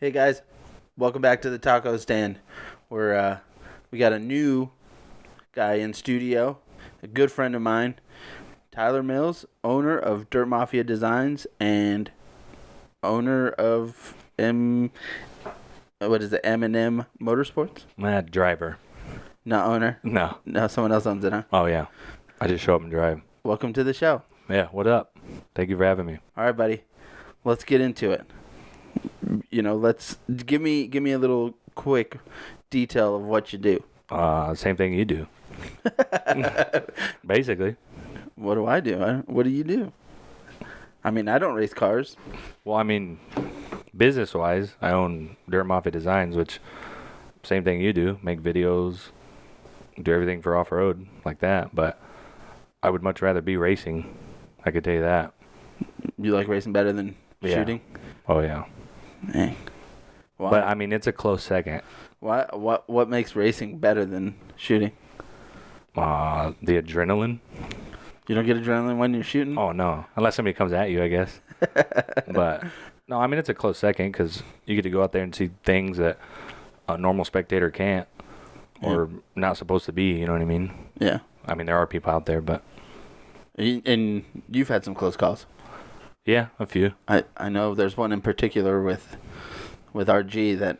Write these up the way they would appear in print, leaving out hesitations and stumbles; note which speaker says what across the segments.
Speaker 1: Hey guys, welcome back to the taco stand. We got a new guy in studio, a good friend of mine, Tyler Mills, owner of Mafia Designz and owner of M&M Motorsports.
Speaker 2: Driver.
Speaker 1: Not owner.
Speaker 2: No.
Speaker 1: No, someone else owns it, huh?
Speaker 2: Oh, yeah. I just show up and drive.
Speaker 1: Welcome to the show.
Speaker 2: Yeah, what up? Thank you for having me.
Speaker 1: All right, buddy. Let's get into it. Let's give me a little quick detail of what you do.
Speaker 2: Same thing you do. Basically.
Speaker 1: What do I do? What do you do? I mean, I don't race cars.
Speaker 2: Well, I mean, business-wise, I own Mafia Designz, which same thing you do. Make videos, do everything for off-road like that. But I would much rather be racing. I could tell you that.
Speaker 1: You like racing better than shooting?
Speaker 2: Oh, yeah.
Speaker 1: Dang. Why?
Speaker 2: But, I mean, it's a close second.
Speaker 1: What makes racing better than shooting?
Speaker 2: The adrenaline.
Speaker 1: You don't get adrenaline when you're shooting?
Speaker 2: Oh, no. Unless somebody comes at you, I guess. But, no, I mean, it's a close second because you get to go out there and see things that a normal spectator can't or not supposed to be, you know what I mean?
Speaker 1: Yeah.
Speaker 2: I mean, there are people out there, but...
Speaker 1: And you've had some close calls.
Speaker 2: Yeah, a few.
Speaker 1: I know there's one in particular with RG that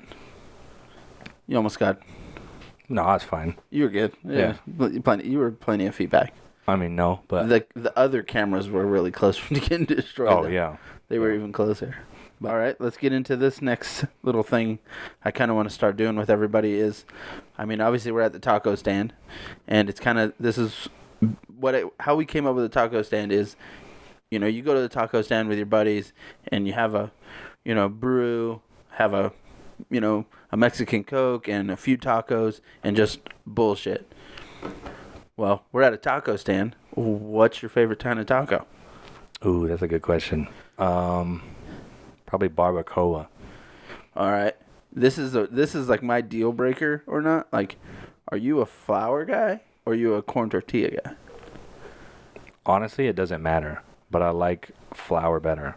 Speaker 1: you almost got.
Speaker 2: No, that's fine.
Speaker 1: You were good. Yeah. You were plenty of feedback.
Speaker 2: I mean, no, but...
Speaker 1: The other cameras were really close to getting destroyed.
Speaker 2: Oh,
Speaker 1: though.
Speaker 2: yeah.
Speaker 1: They were even closer. But, all right, let's get into this next little thing I kind of want to start doing with everybody is, I mean, obviously we're at the taco stand, and it's kind of, this is how we came up with the taco stand is, you go to the taco stand with your buddies, and you have a, brew, have a, a Mexican Coke and a few tacos, and just bullshit. Well, we're at a taco stand. What's your favorite kind of taco?
Speaker 2: Ooh, that's a good question. Probably barbacoa.
Speaker 1: All right. This is like my deal breaker or not. Like, are you a flour guy or are you a corn tortilla guy?
Speaker 2: Honestly, it doesn't matter, but I like flour better.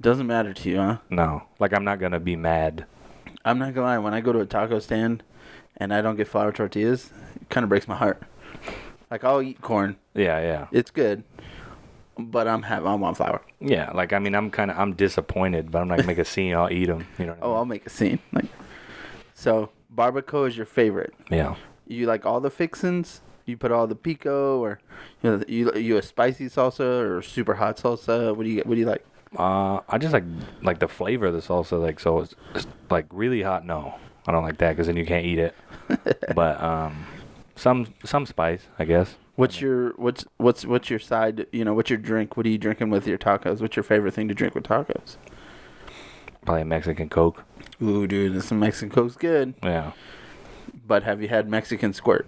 Speaker 1: Doesn't matter to you, huh?
Speaker 2: No. Like, I'm not going to be mad.
Speaker 1: I'm not going to lie. When I go to a taco stand and I don't get flour tortillas, it kind of breaks my heart. Like, I'll eat corn.
Speaker 2: Yeah.
Speaker 1: It's good. But I want flour.
Speaker 2: Yeah, like, I mean, I'm disappointed, but I'm not going to make a scene. I'll eat them. You know what I mean?
Speaker 1: I'll make a scene. So, barbacoa is your favorite.
Speaker 2: Yeah.
Speaker 1: You like all the fixins? You put all the pico, or you a spicy salsa or super hot salsa? What do you like?
Speaker 2: I just like the flavor of the salsa. Like, so it's like really hot. No, I don't like that because then you can't eat it. But some spice, I guess.
Speaker 1: What's your side? What's your drink? What are you drinking with your tacos? What's your favorite thing to drink with tacos?
Speaker 2: Probably a Mexican Coke.
Speaker 1: Ooh, dude, some Mexican Coke's good.
Speaker 2: Yeah.
Speaker 1: But have you had Mexican Squirt?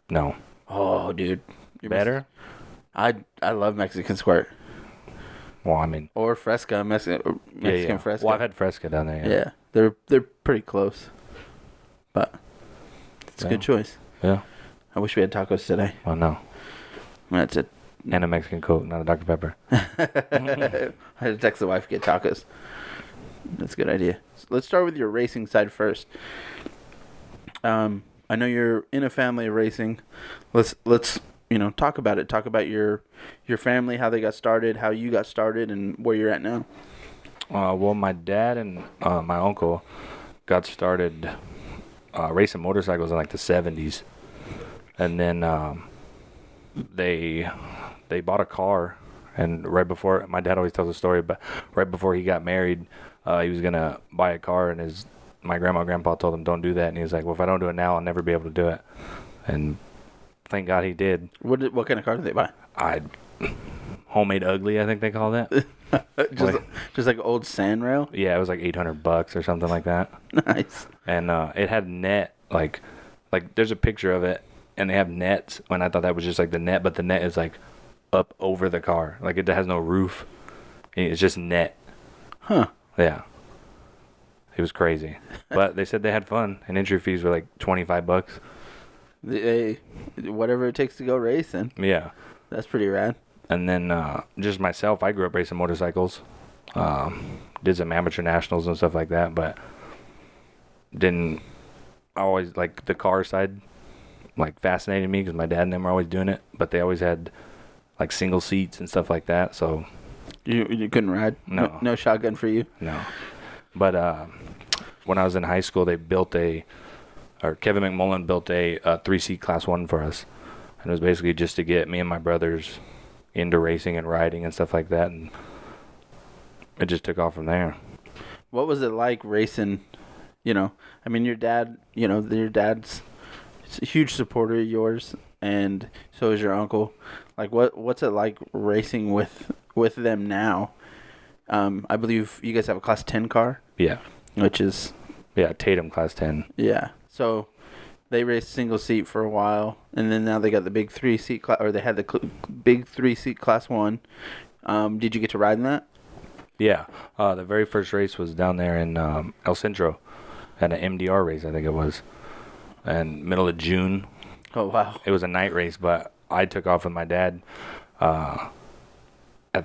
Speaker 2: No.
Speaker 1: Oh, dude.
Speaker 2: You're better?
Speaker 1: I love Mexican Squirt.
Speaker 2: Well, I mean...
Speaker 1: Or Fresca, Mexican Fresca.
Speaker 2: Well, I've had Fresca down there,
Speaker 1: Yeah. They're pretty close. But it's a good choice.
Speaker 2: Yeah.
Speaker 1: I wish we had tacos today.
Speaker 2: Oh, no.
Speaker 1: That's it.
Speaker 2: And a Mexican Coke, not a Dr. Pepper.
Speaker 1: I had to text the wife to get tacos. That's a good idea. So let's start with your racing side first. I know you're in a family of racing. Let's talk about it. Talk about your family, how they got started, how you got started, and where you're at now.
Speaker 2: Well, my dad and my uncle got started racing motorcycles in like the 70s. And then they bought a car, and right before, my dad always tells a story, but right before he got married, he was gonna buy a car, and my grandma and grandpa told him don't do that, and he was like, well, if I don't do it now, I'll never be able to do it. And thank God he did.
Speaker 1: What kind of car did they buy?
Speaker 2: Homemade ugly, I think they call that.
Speaker 1: just like an old sand rail.
Speaker 2: Yeah, it was like $800 or something like that.
Speaker 1: Nice.
Speaker 2: And it had net, like there's a picture of it, and they have nets. When I thought that was just like the net, but the net is like up over the car, like it has no roof. It's just net.
Speaker 1: Huh.
Speaker 2: Yeah. It was crazy, but they said they had fun, and entry fees were like $25.
Speaker 1: Whatever it takes to go racing.
Speaker 2: Yeah.
Speaker 1: That's pretty rad.
Speaker 2: And then just myself, I grew up racing motorcycles. did some amateur nationals and stuff like that, but didn't always like the car side. Like fascinated me because my dad and them were always doing it, but they always had like single seats and stuff like that. So
Speaker 1: you couldn't ride? No shotgun for you?
Speaker 2: No. But when I was in high school, Kevin McMullen built a 3-seat Class 1 for us. And it was basically just to get me and my brothers into racing and riding and stuff like that. And it just took off from there.
Speaker 1: What was it like racing? You know, I mean, your dad's a huge supporter of yours, and so is your uncle. Like, what's it like racing with them now? I believe you guys have a Class 10 car.
Speaker 2: Yeah.
Speaker 1: Which is...
Speaker 2: Yeah, Tatum Class 10.
Speaker 1: Yeah. So they raced single seat for a while, and then now they got the big 3-seat or they had the big 3-seat Class 1. Did you get to ride in that?
Speaker 2: Yeah. The very first race was down there in El Centro at an MDR race, I think it was. And middle of June.
Speaker 1: Oh, wow.
Speaker 2: It was a night race, but I took off with my dad, I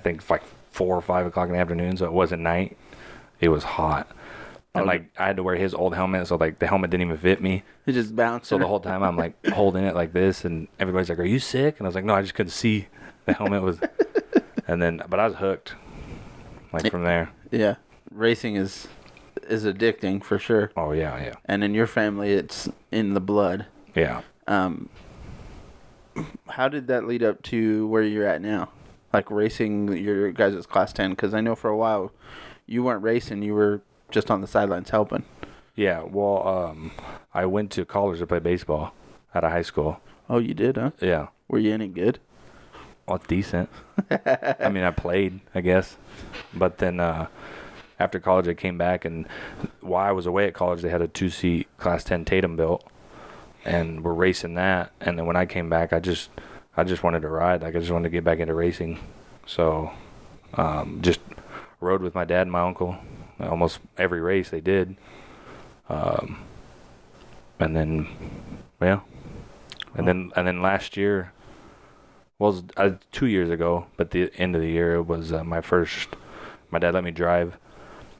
Speaker 2: think like 4 or 5 o'clock in the afternoon, so it wasn't night. It was hot. And, like, I had to wear his old helmet, so, like, the helmet didn't even fit me.
Speaker 1: It just bounced.
Speaker 2: So the whole time I'm, like, holding it like this, and everybody's like, are you sick? And I was like, no, I just couldn't see. The helmet was... But I was hooked, like, from there.
Speaker 1: Yeah. Racing is addicting, for sure.
Speaker 2: Oh, yeah, yeah.
Speaker 1: And in your family, it's in the blood.
Speaker 2: Yeah.
Speaker 1: How did that lead up to where you're at now? Like, racing your guys' Class 10? Because I know for a while you weren't racing, you were just on the sidelines helping.
Speaker 2: Yeah, well, I went to college to play baseball out of high school.
Speaker 1: Oh, you did, huh?
Speaker 2: Yeah.
Speaker 1: Were you any good?
Speaker 2: Well, decent. I mean, I played, I guess. But then after college, I came back, and while I was away at college, they had a 2-seat Class 10 Tatum built, and we're racing that. And then when I came back, I just wanted to ride. Like, I just wanted to get back into racing. So just rode with my dad and my uncle. Almost every race they did. And then, yeah. And then last year, well, it was 2 years ago, but the end of the year, it was my dad let me drive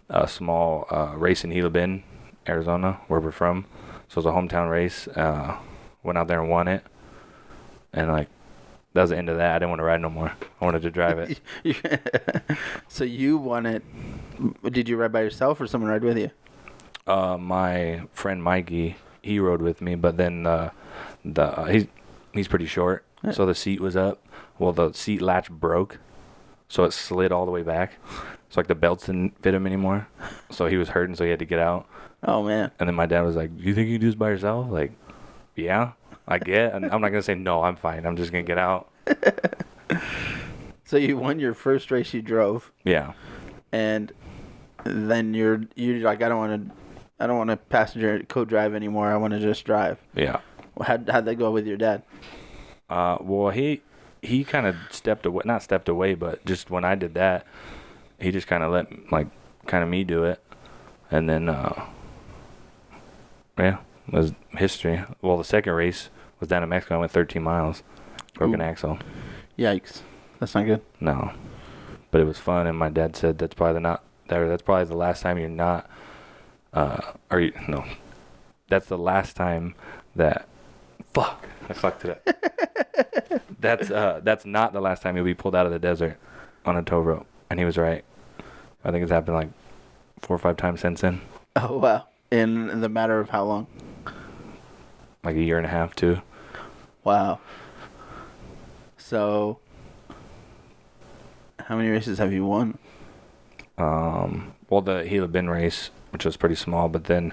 Speaker 2: a small race in Gila Bend, Arizona, where we're from. So it was a hometown race. Went out there and won it. And, like, that was the end of that. I didn't want to ride no more. I wanted to drive it.
Speaker 1: So you won it. Did you ride by yourself or someone ride with you?
Speaker 2: My friend Mikey, he rode with me, but then he's pretty short, so the seat was up. Well, the seat latch broke, so it slid all the way back. So, like, the belts didn't fit him anymore. So he was hurting, so he had to get out.
Speaker 1: Oh, man.
Speaker 2: And then my dad was like, "Do you think you can do this by yourself?" Like, yeah, I get. And I'm not gonna say no. I'm fine. I'm just gonna get out.
Speaker 1: So you won your first race you drove.
Speaker 2: Yeah.
Speaker 1: And then you're like, I don't want to passenger co-drive anymore. I want to just drive.
Speaker 2: Yeah.
Speaker 1: How'd that go with your dad?
Speaker 2: Well, he kind of not stepped away, but just when I did that, he just kind of let me do it, and then yeah, it was history. Well, the second race was down in Mexico. I went 13 miles, broken axle.
Speaker 1: Yikes, that's not good.
Speaker 2: No, but it was fun, and my dad said that's probably the last time you're not. That's the last time that. Fuck, I fucked it up. That's not the last time you'll be pulled out of the desert on a tow rope, and he was right. I think it's happened like 4 or 5 times since then.
Speaker 1: Oh wow! In the matter of how long?
Speaker 2: Like a year and a half, 2.
Speaker 1: Wow. So, how many races have you won?
Speaker 2: Well, the Gila Bend race, which was pretty small, but then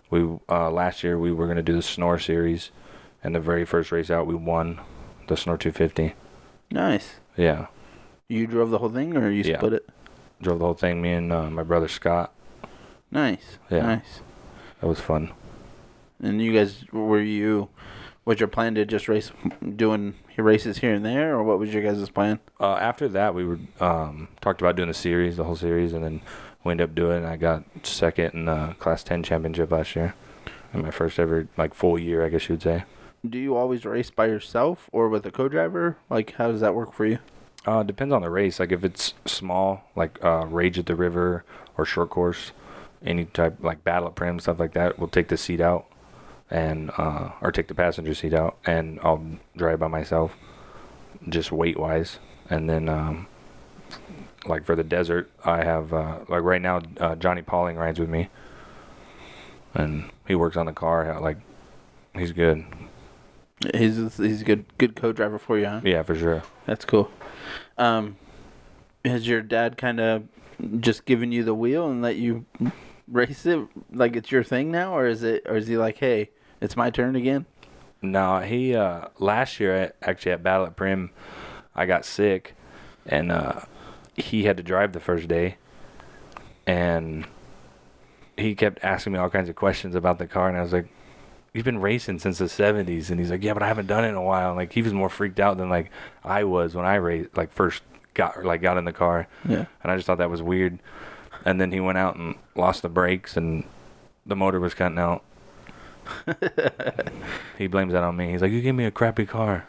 Speaker 2: we last year we were gonna do the Snore Series, and the very first race out we won the Snore 250.
Speaker 1: Nice.
Speaker 2: Yeah.
Speaker 1: You drove the whole thing, or you split it?
Speaker 2: Drove the whole thing. Me and my brother Scott.
Speaker 1: Nice.
Speaker 2: Yeah.
Speaker 1: Nice.
Speaker 2: That was fun.
Speaker 1: And you guys, was your plan to just doing races here and there, or what was your guys' plan?
Speaker 2: After that, we were talked about doing the whole series, and then we ended up doing it, and I got second in the Class 10 championship last year. In my first ever, full year, I guess you would say.
Speaker 1: Do you always race by yourself or with a co-driver? Like, how does that work for you?
Speaker 2: Depends on the race. Like if it's small, like Rage at the River or short course, any type like Battle at Prim, stuff like that, we'll take the seat out and or take the passenger seat out, and I'll drive by myself, just weight wise. And then like for the desert, I have like right now Johnny Pauling rides with me, and he works on the car. Like he's good.
Speaker 1: He's a good co-driver for you, huh?
Speaker 2: Yeah, for sure.
Speaker 1: That's cool. Has your dad kind of just given you the wheel and let you race it like it's your thing now, or is he like, hey, it's my turn again?
Speaker 2: No, he last year actually at Battle at Prim, I got sick, and he had to drive the first day, and he kept asking me all kinds of questions about the car, and I was like, you've been racing since the 70s, and he's like, yeah, but I haven't done it in a while. And like he was more freaked out than like I was when I raced, like first got in the car.
Speaker 1: Yeah.
Speaker 2: And I just thought that was weird. And then he went out and lost the brakes, and the motor was cutting out. He blames that on me. He's like, you gave me a crappy car.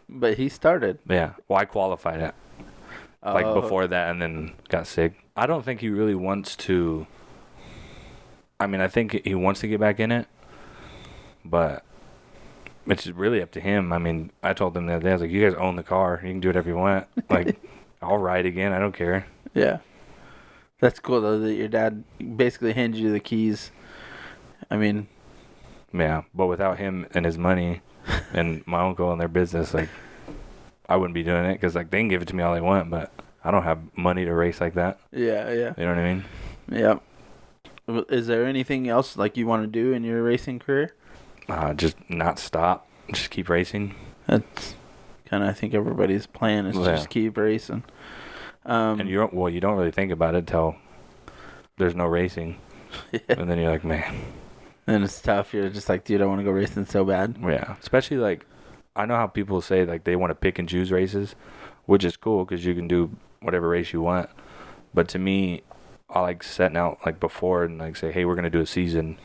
Speaker 1: But he started.
Speaker 2: Yeah. Well, I qualified it like before that, and then got sick. I don't think he really wants to. I mean, I think he wants to get back in it, but it's really up to him. I mean, I told him the other day, I was like, you guys own the car. You can do whatever you want. Like, I'll ride again. I don't care.
Speaker 1: Yeah. That's cool, though, that your dad basically handed you the keys. I mean...
Speaker 2: Yeah, but without him and his money and my uncle and their business, like, I wouldn't be doing it because, like, they can give it to me all they want, but I don't have money to race like that.
Speaker 1: Yeah.
Speaker 2: You know what I mean?
Speaker 1: Yeah. Is there anything else, like, you want to do in your racing career?
Speaker 2: Just not stop. Just keep racing.
Speaker 1: That's kind of, I think, everybody's plan is just keep racing.
Speaker 2: And you don't really think about it till there's no racing.
Speaker 1: Yeah.
Speaker 2: And then you're like, man.
Speaker 1: And it's tough. You're just like, dude, I want to go racing so bad.
Speaker 2: Yeah. Especially, like, I know how people say, like, they want to pick and choose races, which is cool because you can do whatever race you want. But to me, I like setting out, like, before and, like, say, hey, we're going to do a season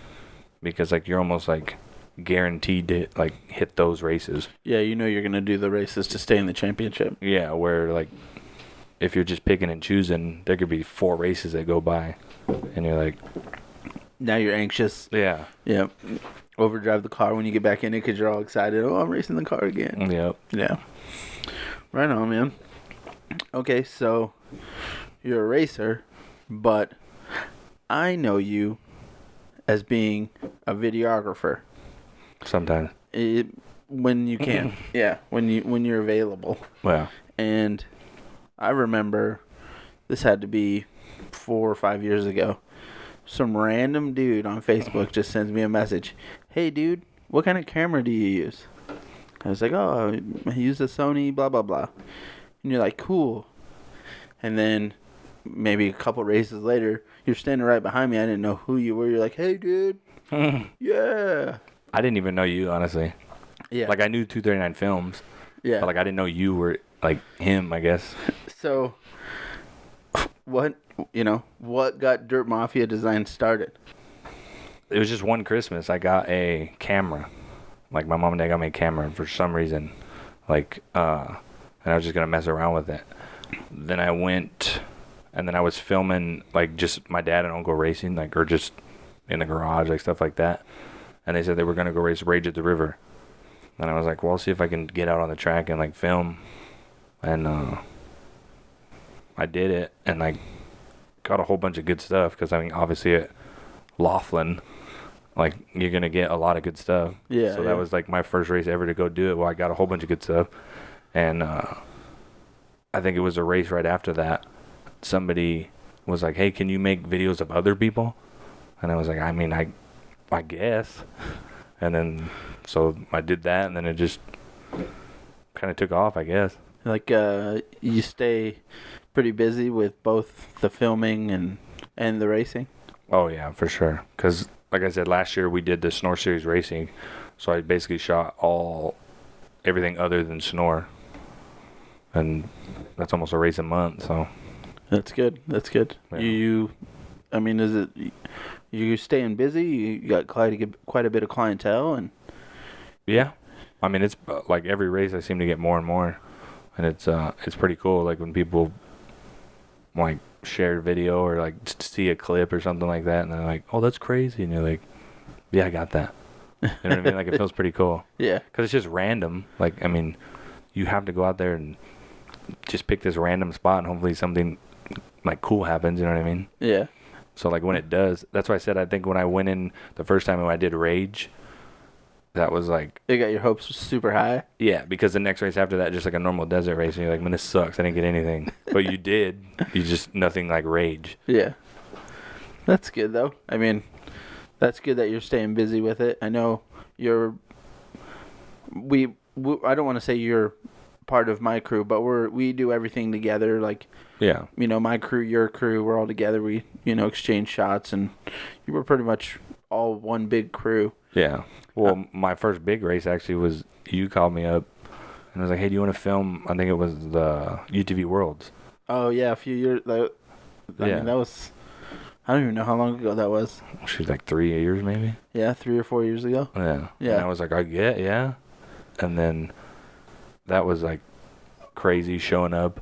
Speaker 2: because, like, you're almost, like, guaranteed to, like, hit those races.
Speaker 1: Yeah, you know you're going to do the races to stay in the championship.
Speaker 2: Yeah, where, like, if you're just picking and choosing, there could be 4 races that go by, and you're like...
Speaker 1: Now you're anxious.
Speaker 2: Yeah.
Speaker 1: Yep. Overdrive the car when you get back in it because you're all excited. Oh, I'm racing the car again.
Speaker 2: Yep.
Speaker 1: Yeah. Right on, man. Okay, so you're a racer, but I know you as being a videographer.
Speaker 2: Sometimes.
Speaker 1: When you can. Yeah, when you're available.
Speaker 2: Yeah.
Speaker 1: And I remember this had to be 4 or 5 years ago. Some random dude on Facebook just sends me a message. Hey, dude, what kind of camera do you use? I was like, oh, I use a Sony, blah, blah, blah. And you're like, cool. And then maybe a couple races later, you're standing right behind me. I didn't know who you were. You're like, hey, dude. Yeah.
Speaker 2: I didn't even know you, honestly.
Speaker 1: Yeah.
Speaker 2: Like, I knew 239 Films.
Speaker 1: Yeah.
Speaker 2: But, like, I didn't know you were, like, him, I guess.
Speaker 1: So, what got Dirt Mafia Designz started?
Speaker 2: It was just one Christmas. I got a camera. Like, my mom and dad got me a camera for some reason. Like, and I was just going to mess around with it. Then I went, and then I was filming, like, just my dad and uncle racing, like, or just in the garage, like, stuff like that. And they said they were going to go race Rage at the River. And I was like, well, I'll see if I can get out on the track and, like, film. And I did it, and, like, got a whole bunch of good stuff. Because, I mean, obviously at Laughlin, like, you're going to get a lot of good stuff.
Speaker 1: Yeah.
Speaker 2: So that was, like, my first race ever to go do it. Well, I got a whole bunch of good stuff. And I think it was a race right after that. Somebody was like, hey, can you make videos of other people? And I was like, I mean, I guess. And then, so I did that, and then it just kind of took off, I guess.
Speaker 1: Like, you stay pretty busy with both the filming and the racing?
Speaker 2: Oh, yeah, for sure. Because, like I said, last year we did the Snore Series racing, so I basically shot everything other than Snore. And that's almost a race a month, so.
Speaker 1: That's good. Yeah. I mean, is it, you staying busy? You got quite a bit of clientele? And
Speaker 2: yeah. I mean, it's like every race I seem to get more and more. and it's pretty cool. Like when people like share video or like see a clip or something like that, and they're like, "Oh, that's crazy," and you're like, "Yeah, I got that." You know what I mean? Like it feels pretty cool.
Speaker 1: Yeah.
Speaker 2: Because it's just random. Like I mean, you have to go out there and just pick this random spot, and hopefully something like cool happens. You know what I mean?
Speaker 1: Yeah.
Speaker 2: So like when it does, that's why I said I think when I went in the first time when I did Rage, that was like,
Speaker 1: You got your hopes super high.
Speaker 2: yeah, because the next race after that, just like a normal desert race, and you're like, man, this sucks. I didn't get anything. But you did. You just, nothing like Rage.
Speaker 1: Yeah. That's good, though. I mean, that's good that you're staying busy with it. I know you're, I don't want to say you're part of my crew, but we do everything together. Like,
Speaker 2: Yeah.
Speaker 1: you know, my crew, your crew, we're all together. We, you know, exchange shots, and you were pretty much all one big crew.
Speaker 2: Yeah. Well, my first big race actually was, you called me up and was like, hey, do you want to film? I think it was the UTV Worlds.
Speaker 1: Oh, yeah, a few years. I mean, that was, I don't even know how long ago that was.
Speaker 2: She's like 3 years maybe.
Speaker 1: Yeah, 3 or 4 years ago.
Speaker 2: Yeah.
Speaker 1: Yeah.
Speaker 2: And I was like, yeah. And then that was like crazy showing up.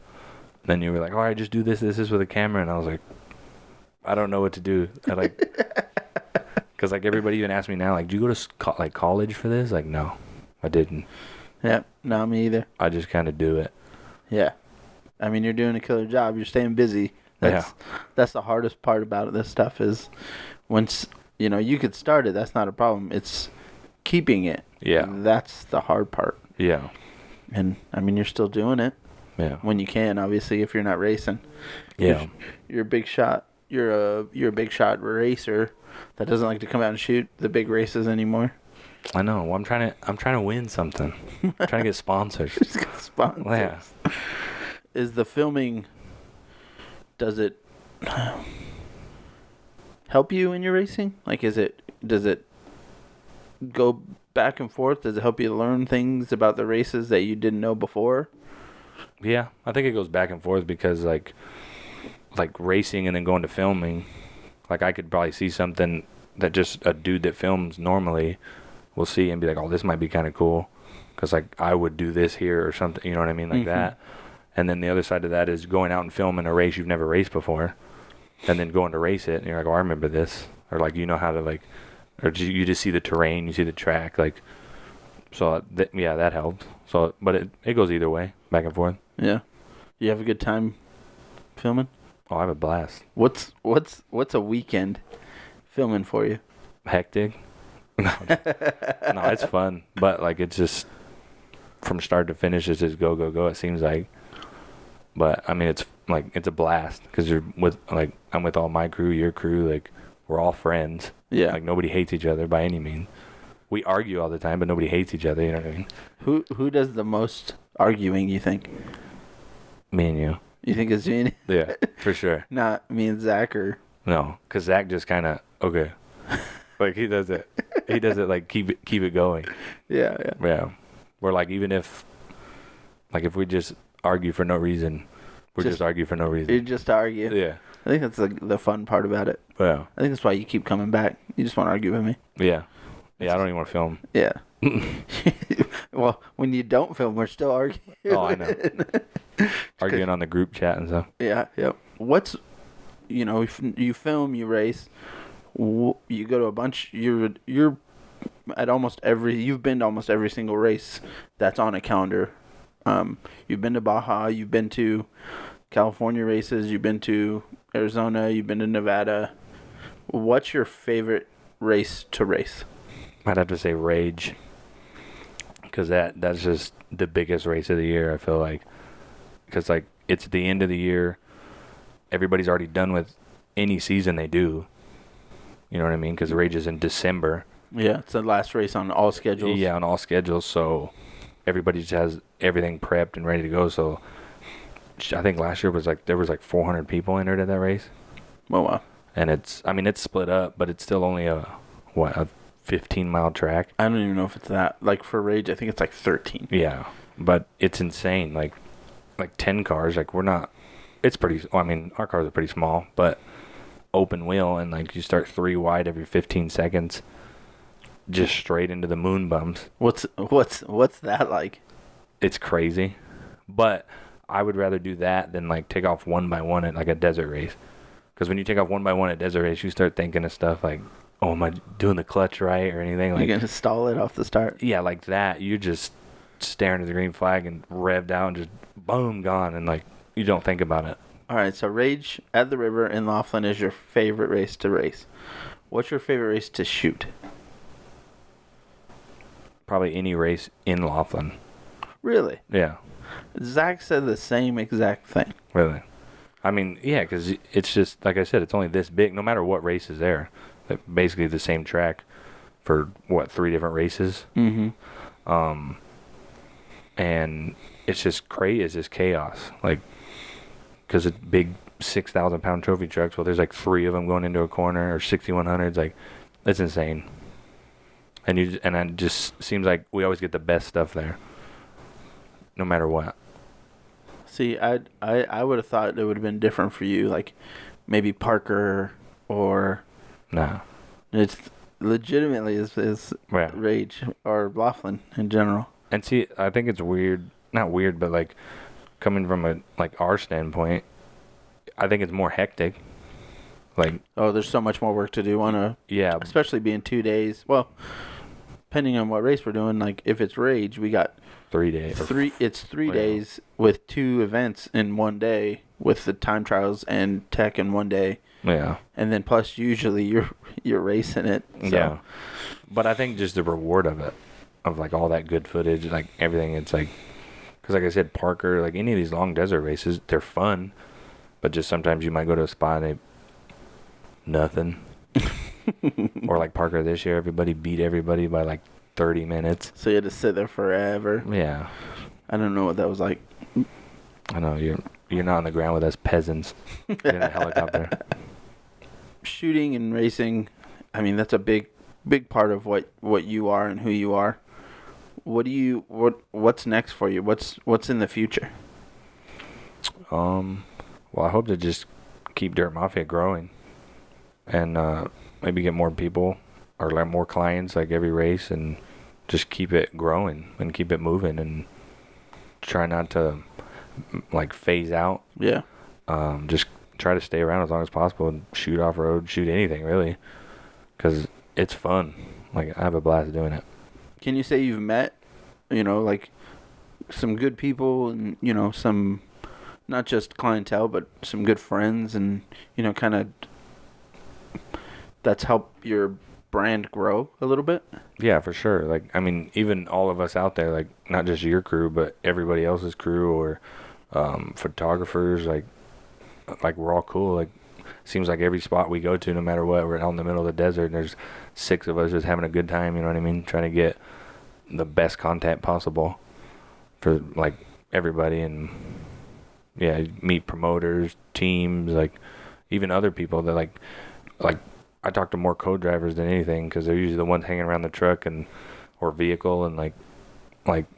Speaker 2: Then you were like, all right, just do this with a camera. And I was like, I don't know what to do. I like, because like everybody even asked me now, like, do you go to like college for this? Like, no, I didn't.
Speaker 1: Yeah, no, me either.
Speaker 2: I just kind of do it.
Speaker 1: Yeah. I mean, you're doing a killer job. You're staying busy. That's the hardest part about this stuff is once, you know, you could start it. That's not a problem. It's keeping it.
Speaker 2: Yeah.
Speaker 1: That's the hard part.
Speaker 2: Yeah.
Speaker 1: And, I mean, you're still doing it.
Speaker 2: Yeah.
Speaker 1: When you can, obviously, if you're not racing.
Speaker 2: Yeah.
Speaker 1: You're a big shot. You're a big shot racer that doesn't like to come out and shoot the big races anymore.
Speaker 2: I know. Well, I'm trying to win something. I'm trying to get sponsors.
Speaker 1: Sponsors.
Speaker 2: Yeah.
Speaker 1: Is the filming, does it help you in your racing? Like, does it go back and forth? Does it help you learn things about the races that you didn't know before?
Speaker 2: Yeah, I think it goes back and forth because like racing and then going to filming, like I could probably see something that just a dude that films normally will see and be like, oh, this might be kind of cool because like I would do this here or something, you know what I mean, like that. And then the other side of that is going out and filming a race you've never raced before and then going to race it and you're like, oh, I remember this, or like you know how to like, or you just see the terrain, you see the track, like, so that helps. So but it goes either way, back and forth.
Speaker 1: Yeah. You have a good time filming?
Speaker 2: Oh, I have a blast.
Speaker 1: What's a weekend filming for you?
Speaker 2: Hectic. No, it's fun, but like it's just from start to finish, it's just go. It seems like, but I mean, it's like it's a blast because you're with like I'm with all my crew, your crew, like we're all friends.
Speaker 1: Yeah.
Speaker 2: Like nobody hates each other by any means. We argue all the time, but nobody hates each other. You know what I mean?
Speaker 1: Who does the most arguing? You think?
Speaker 2: Me and you.
Speaker 1: You think it's me?
Speaker 2: Yeah, for sure.
Speaker 1: Not me and Zach or.
Speaker 2: No, because Zach just kind of okay. Like he does it like keep it going.
Speaker 1: Yeah.
Speaker 2: Yeah. We're like even if we just argue for no reason, just argue for no reason.
Speaker 1: You just argue.
Speaker 2: Yeah.
Speaker 1: I think that's the fun part about it.
Speaker 2: Yeah.
Speaker 1: I think that's why you keep coming back. You just want to argue with me.
Speaker 2: Yeah. Yeah, I don't even want to film.
Speaker 1: Yeah. Well, when you don't film, we're still arguing.
Speaker 2: Oh, I know. Arguing on the group chat and stuff.
Speaker 1: Yeah. Yep. What's, if you film, you race, you go to a bunch. You're at you've been to almost every single race that's on a calendar. You've been to Baja. You've been to California races. You've been to Arizona. You've been to Nevada. What's your favorite race to race?
Speaker 2: I'd have to say Rage, because that's just the biggest race of the year, I feel like. Because, like, it's the end of the year. Everybody's already done with any season they do. You know what I mean? Because Rage is in December.
Speaker 1: Yeah, it's the last race on all schedules.
Speaker 2: Yeah, on all schedules. So everybody just has everything prepped and ready to go. So I think last year there was 400 people entered at that race.
Speaker 1: Oh, wow.
Speaker 2: And it's split up, but it's still only a 15-mile track.
Speaker 1: I don't even know if it's that. Like, for Rage, I think it's like 13.
Speaker 2: Yeah, but it's insane. Like 10 cars. Like, we're not. It's pretty. Well, I mean, our cars are pretty small, but open wheel, and like you start 3 wide every 15 seconds, just straight into the moon bumps.
Speaker 1: What's that like?
Speaker 2: It's crazy, But I would rather do that than like take off one by one at like a desert race. Because when you take off one by one at desert race, you start thinking of stuff like, oh, am I doing the clutch right or anything? Like,
Speaker 1: You're going to stall it off the start.
Speaker 2: yeah, like that. You're just staring at the green flag and revved out and just boom, gone. And like, you don't think about it.
Speaker 1: All right, so Rage at the River in Laughlin is your favorite race to race. What's your favorite race to shoot?
Speaker 2: Probably any race in Laughlin.
Speaker 1: Really?
Speaker 2: Yeah.
Speaker 1: Zach said the same exact thing.
Speaker 2: Really? I mean, yeah, because it's just, like I said, it's only this big. No matter what race is there. Like basically the same track for, 3 different races.
Speaker 1: Mm-hmm.
Speaker 2: And it's just crazy. It's just chaos. Like, because it's big 6,000-pound trophy trucks. Well, there's like 3 of them going into a corner or 6100s. Like, it's insane. And it just seems like we always get the best stuff there, no matter what.
Speaker 1: See, I would have thought it would have been different for you, like maybe Parker or.
Speaker 2: Nah.
Speaker 1: It's legitimately is
Speaker 2: Yeah.
Speaker 1: Rage or Laughlin in general.
Speaker 2: And see, I think it's weird. Not weird, but like coming from our standpoint, I think it's more hectic. Like,
Speaker 1: oh, there's so much more work to do on a,
Speaker 2: yeah,
Speaker 1: especially being 2 days. Well, depending on what race we're doing, like if it's Rage, we got
Speaker 2: 3 days.
Speaker 1: It's 3 days with 2 events in one day with the time trials and tech in one day.
Speaker 2: Yeah.
Speaker 1: And then plus usually you're racing it. So.
Speaker 2: Yeah. But I think just the reward of it, of like all that good footage, like everything, it's like, because like I said, Parker, like any of these long desert races, they're fun, but just sometimes you might go to a spot and nothing. Or like Parker this year, everybody beat everybody by like 30 minutes.
Speaker 1: So you had to sit there forever.
Speaker 2: Yeah.
Speaker 1: I don't know what that was like.
Speaker 2: I know, you're not on the ground with us peasants in a helicopter.
Speaker 1: Shooting and racing, I mean, that's a big part of what you are and who you are. What's next for you? What's in the future?
Speaker 2: Well, I hope to just keep Dirt Mafia growing and maybe get more people or like more clients like every race and just keep it growing and keep it moving and try not to like phase out.
Speaker 1: Yeah.
Speaker 2: Just try to stay around as long as possible and shoot off road, shoot anything really, because it's fun. Like I have a blast doing it.
Speaker 1: Can you say you've met, like some good people and some, not just clientele, but some good friends and kind of that's helped your brand grow a little bit?
Speaker 2: Yeah, for sure. Like, I mean, even all of us out there, like not just your crew, but everybody else's crew or photographers, like we're all cool. Like, seems like every spot we go to, no matter what, we're out in the middle of the desert and there's 6 of us just having a good time, you know what I mean? Trying to get the best content possible for like everybody and yeah, meet promoters, teams, like even other people that like I talk to more co-drivers than anything because they're usually the ones hanging around the truck and or vehicle and like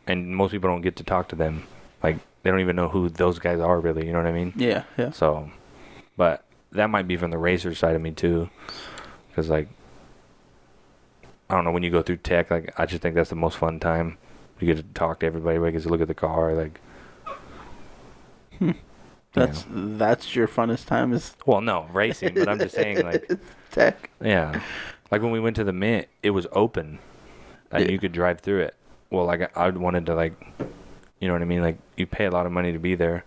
Speaker 2: and most people don't get to talk to them. Like they don't even know who those guys are really, you know what I mean?
Speaker 1: Yeah.
Speaker 2: So, but that might be from the racer side of me too, because like I don't know, when you go through tech, like I just think that's the most fun time. You get to talk to everybody, everybody gets to look at the car, like.
Speaker 1: That's your funnest time is.
Speaker 2: Well, no, racing, but I'm just saying like.
Speaker 1: Tech.
Speaker 2: Yeah, like when we went to the Mint, it was open, and you could drive through it. Well, like I wanted to like, you know what I mean? Like you pay a lot of money to be there,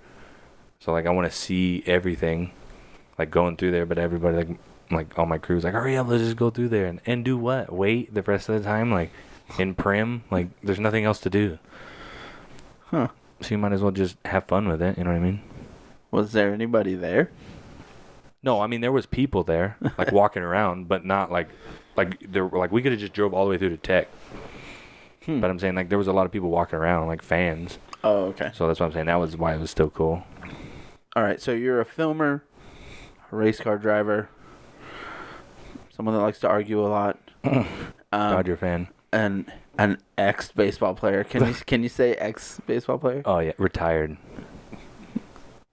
Speaker 2: so like I want to see everything, like going through there. But everybody like all my crew's like, hurry up, let's just go through there and do what? Wait the rest of the time, like in prim, like there's nothing else to do.
Speaker 1: Huh.
Speaker 2: So you might as well just have fun with it. You know what I mean?
Speaker 1: Was there anybody there?
Speaker 2: No, I mean there was people there, like walking around, but not like there like we could have just drove all the way through to Tech. But I'm saying like there was a lot of people walking around, like fans.
Speaker 1: Oh, okay.
Speaker 2: So that's what I'm saying. That was why it was still cool.
Speaker 1: All right, so you're a filmer, a race car driver, someone that likes to argue a lot.
Speaker 2: Dodger fan.
Speaker 1: And an ex-baseball player. Can you say ex-baseball player?
Speaker 2: Oh yeah, retired.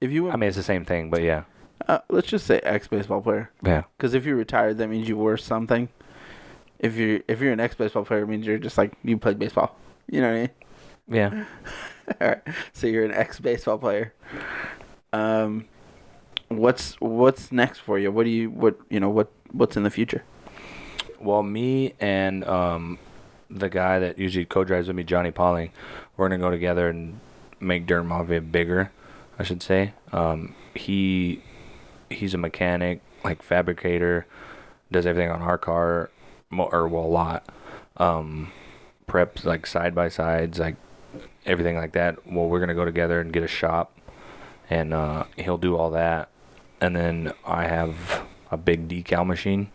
Speaker 1: If you,
Speaker 2: I mean it's the same thing, but yeah.
Speaker 1: Let's just say ex-baseball player.
Speaker 2: Yeah.
Speaker 1: Because if you're retired, that means you were something. If you're an ex-baseball player, it means you're just like you played baseball. You know what I mean?
Speaker 2: Yeah.
Speaker 1: All right. So you're an ex-baseball player. What's next for you? What's in the future?
Speaker 2: Well, me and the guy that usually co-drives with me, Johnny Pauling, we're gonna go together and make Dirt Mafia bigger, I should say. He's a mechanic, like fabricator, does everything on our car, a lot. Preps like side by sides, like everything like that. Well, we're gonna go together and get a shop, and he'll do all that. And then I have a big decal machine,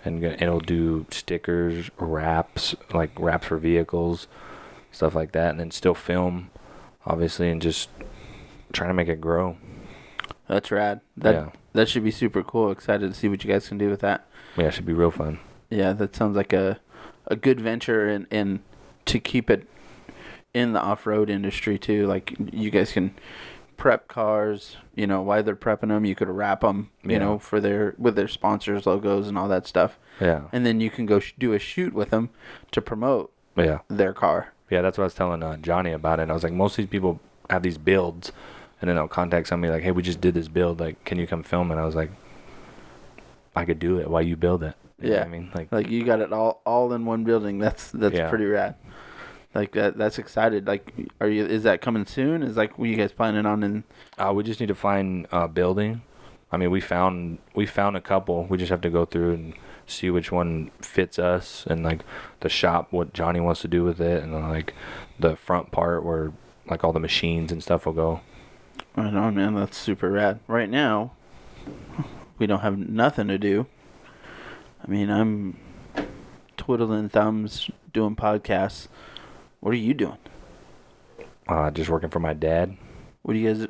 Speaker 2: and it'll do stickers, wraps for vehicles, stuff like that, and then still film, obviously, and just trying to make it grow.
Speaker 1: That's rad. That should be super cool. Excited to see what you guys can do with that.
Speaker 2: Yeah, it should be real fun.
Speaker 1: Yeah, that sounds like a good venture, and to keep it in the off-road industry too. Like, you guys can prep cars, while they're prepping them, you could wrap them, with their sponsors, logos, and all that stuff.
Speaker 2: Yeah.
Speaker 1: And then you can go do a shoot with them to promote their car.
Speaker 2: Yeah, that's what I was telling Johnny about it. I was like, most of these people have these builds, and then they'll contact somebody like, hey, we just did this build. Like, can you come film it? I was like, I could do it while you build it. You know what I mean?
Speaker 1: Like you got it all in one building. That's pretty rad. Like that's excited. Like, is that coming soon? Is like, what you guys planning on?
Speaker 2: We just need to find a building. I mean, we found a couple. We just have to go through and see which one fits us, and like the shop, what Johnny wants to do with it, and then like the front part where like all the machines and stuff will go.
Speaker 1: Right on, man. That's super rad. Right now, we don't have nothing to do. I mean, I'm twiddling thumbs, doing podcasts. What are you doing?
Speaker 2: Just working for my dad.
Speaker 1: What do you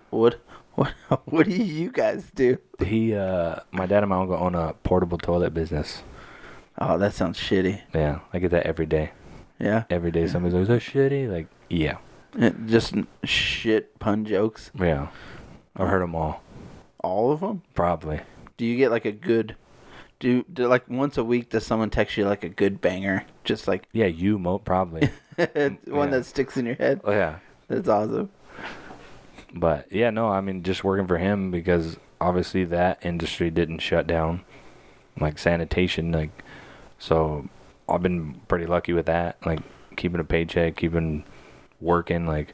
Speaker 1: guys do?
Speaker 2: My dad and my uncle own a portable toilet business.
Speaker 1: Oh, that sounds shitty.
Speaker 2: Yeah, I get that every day.
Speaker 1: Yeah?
Speaker 2: Every day somebody's like, is that shitty? Like, yeah.
Speaker 1: Just shit pun jokes?
Speaker 2: Yeah. I've heard them all.
Speaker 1: All of them?
Speaker 2: Probably.
Speaker 1: Do you get like a good... Do like once a week, does someone text you like a good banger? Just like...
Speaker 2: Yeah, probably.
Speaker 1: One that sticks in your head?
Speaker 2: Oh, yeah.
Speaker 1: That's awesome.
Speaker 2: But, yeah, no, I mean, just working for him, because obviously that industry didn't shut down. Like sanitation, like... So, I've been pretty lucky with that. Like, keeping a paycheck, keeping working. Like,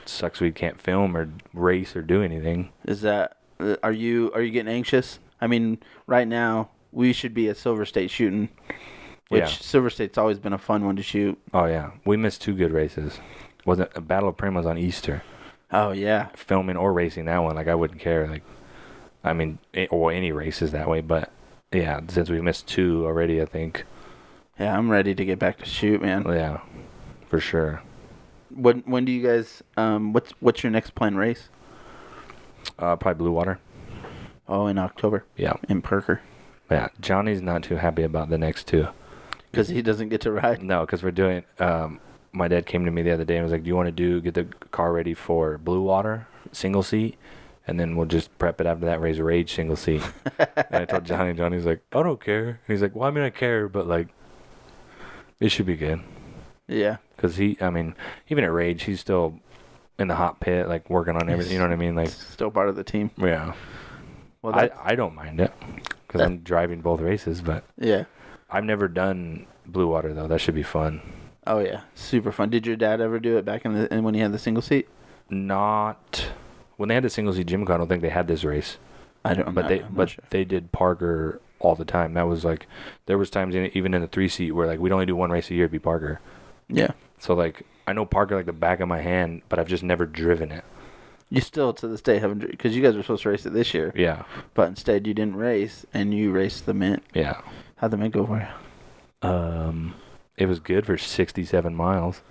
Speaker 2: it sucks we can't film or race or do anything.
Speaker 1: Is that... Are you getting anxious? I mean, right now... We should be at Silver State shooting, which Silver State's always been a fun one to shoot.
Speaker 2: Oh, yeah. We missed 2 good races. Wasn't a Battle of Prima's on Easter.
Speaker 1: Oh, yeah.
Speaker 2: Filming or racing that one, like, I wouldn't care. Like, I mean, or any races that way. But, yeah, since we missed 2 already, I think.
Speaker 1: Yeah, I'm ready to get back to shoot, man.
Speaker 2: Yeah, for sure.
Speaker 1: When do you guys, what's your next planned race?
Speaker 2: Probably Blue Water.
Speaker 1: Oh, in October?
Speaker 2: Yeah.
Speaker 1: In Perker.
Speaker 2: Yeah, Johnny's not too happy about the next 2.
Speaker 1: Because he doesn't get to ride?
Speaker 2: No, because we're doing... my dad came to me the other day and was like, do you want to get the car ready for Blue Water, single seat? And then we'll just prep it after that, raise a Rage, single seat. And I told Johnny's like, I don't care. And he's like, well, I mean, I care, but like, it should be good.
Speaker 1: Yeah.
Speaker 2: Because even at Rage, he's still in the hot pit, like working on everything, you know what I mean? Like,
Speaker 1: still part of the team.
Speaker 2: Yeah. Well, I don't mind it. Because I'm driving both races, but
Speaker 1: yeah,
Speaker 2: I've never done Blue Water though. That should be fun.
Speaker 1: Oh yeah, super fun. Did your dad ever do it back in when he had the single seat?
Speaker 2: Not when they had the single seat Jim car. I don't think they had this race. They did Parker all the time. That was like, there was times even in the 3 seat where like we'd only do one race a year, it'd be Parker.
Speaker 1: Yeah.
Speaker 2: So like I know Parker like the back of my hand, but I've just never driven it.
Speaker 1: You still, to this day, haven't... Because you guys were supposed to race it this year.
Speaker 2: Yeah.
Speaker 1: But instead, you didn't race, and you raced the Mint.
Speaker 2: Yeah.
Speaker 1: How'd the Mint go for
Speaker 2: you? It was good for 67 miles.